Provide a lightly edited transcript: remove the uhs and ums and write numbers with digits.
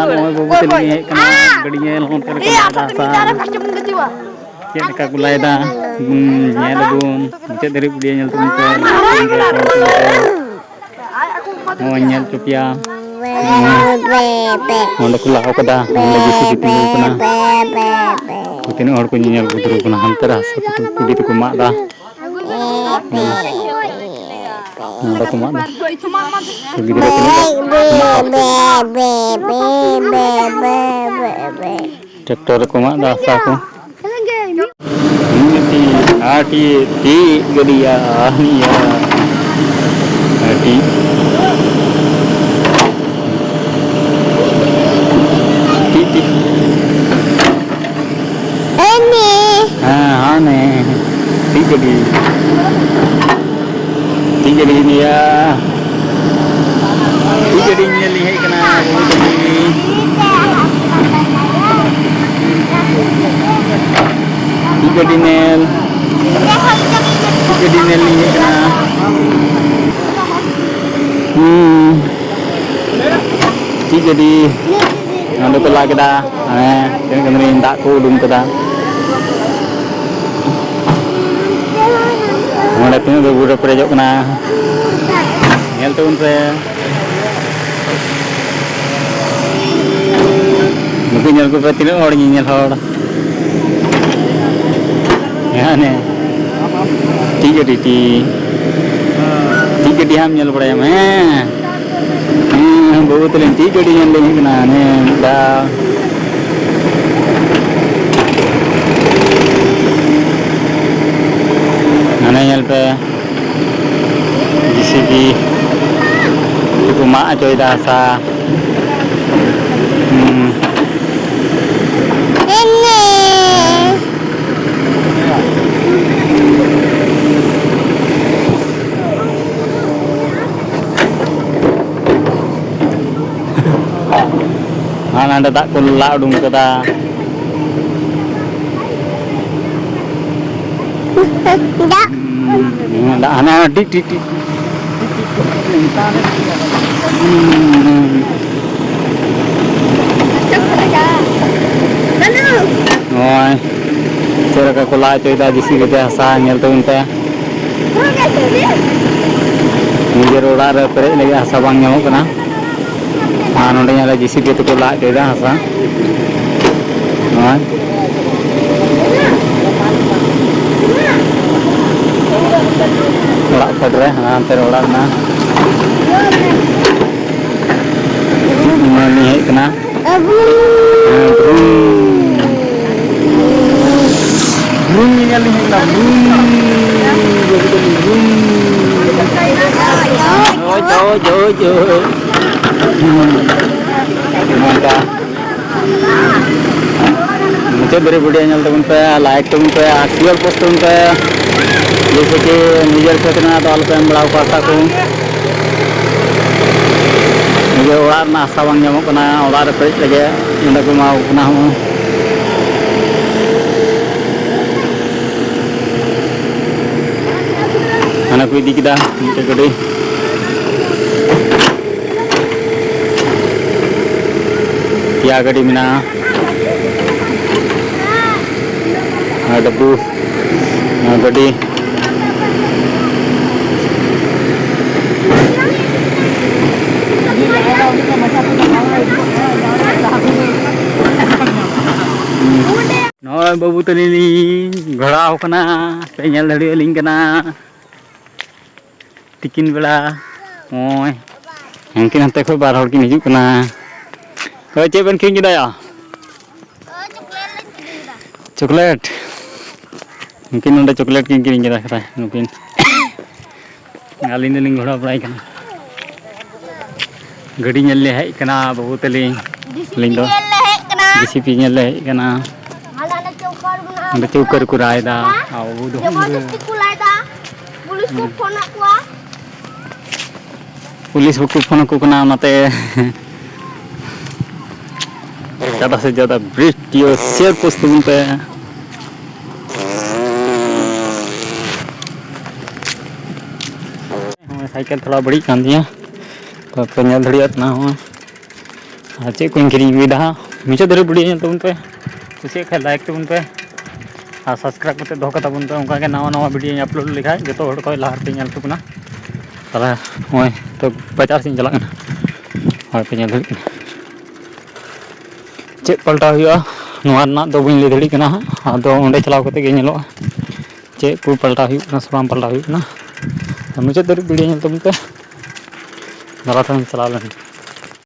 नॉय बाबू तली हेज कना गड़ी नेल होन कर दा सा चेक का गुलायदा नेल बुन मुचे दरी बुडिया नेल तुम पे हो नेल चुपिया ओंडे को लाव कदा ओंडे जिसी तिंगु कना तीन हर को नेल बुद्रु कना हंते रासा कुडी तो को मादा ओंडे को मादा गिदरा ट्रैक्टर को मादा सा को आटी टी गड़िया आनिया आटी टी हाँ ने टी गड़ी निया टी गड़ी निया लिहे कना गड़ी नेल लिहे कना टी गड़ी नोंडे को ला केदा तेन कमरे दाग को उडुम केदा ओंडे तीन बुरे पेरेजोग कना नेल तबुन पे नुकु नेल को पे तीन हड़ नेल हड़ याने टी गड़ी हम नेल बड़ाय में बाबू तले टी गड़ी नेल लेही कना ने दा नाने नेल पे जीसीबी को मा अचोय दा सा नांडे दाग को ला उडुम कदा दा हाना टिक टिक टिक ओय सेरका को ला चोयदा जिसी के हसा नेल तबुन पे निजेर ओड़ा रे पेरे लगे हसा बांग ᱧᱟᱢᱚᱜ कना नोंडे नेला जीसीबी तो को ला चोयदा हसा ओय ओड़ा फट रे हांते ओड़ा ना नेल हेज कना ब्रूम नेल हेज कना जो मका मुझे बड़े बुढ़िया नेल तबुन पे लाइक तबुन पे क्यूआर पोस्ट तबुन पे जैसे कि निजर खेतना तो आल पे बड़ा पासा को निजे ओड़ा ना आशा बांग ᱧᱟᱢᱚᱜ कना ओड़ा रे पेज लगे नोंडे को माव कना हो हाना को इदी किदा मिटे गड़ी या गड़ी मिना डब्बू गड़ी नॉय बाबू तली घोड़ा होकना पे नेल धड़ियो लिंग कना तिकिन बेला ओय हंकिन हंते खो बार हड़ किन हिजुग कना ओय चे बन किन गिदाया चॉकलेट हंकिन नोंडे चॉकलेट किन किन गिदा खरा नुकिन आलिन लिंग घोड़ा बड़ाई कना गड़ी नेल ले हेज कना बाबू तली लिंग दो जीसीपी नेल ले हेज कना चौकर को रायदा बाबू दो पुलिस को फोन को कना नाते ज़्यादा से ज़्यादा वीडियो शेयर पोस्ट तुम पे साइकिल थोड़ा बड़ी कान दिया तो पेनल धड़िया ना हो चेक को किरिंग अगुदा मुचाद धरे वीडियो नेल तबन पे कुछ खाए लाइक तबन पे और सब्सक्राइब करते दो तबन पे उनका नवा नवा वीडियो अपलोड लेखा जो को लहार पे नेल तबना ताला होय तो 50 सिंह चला होय पे नेल चेक पलटा हुआ नवा ना दो बइन ले धड़ी कना आदो ओंडे चलाव करते गे नेलो चेक को पलटा हुआ सबाम पलटा हुआ मुचाद धरे वीडियो नेल तबन पे दारा चला लें।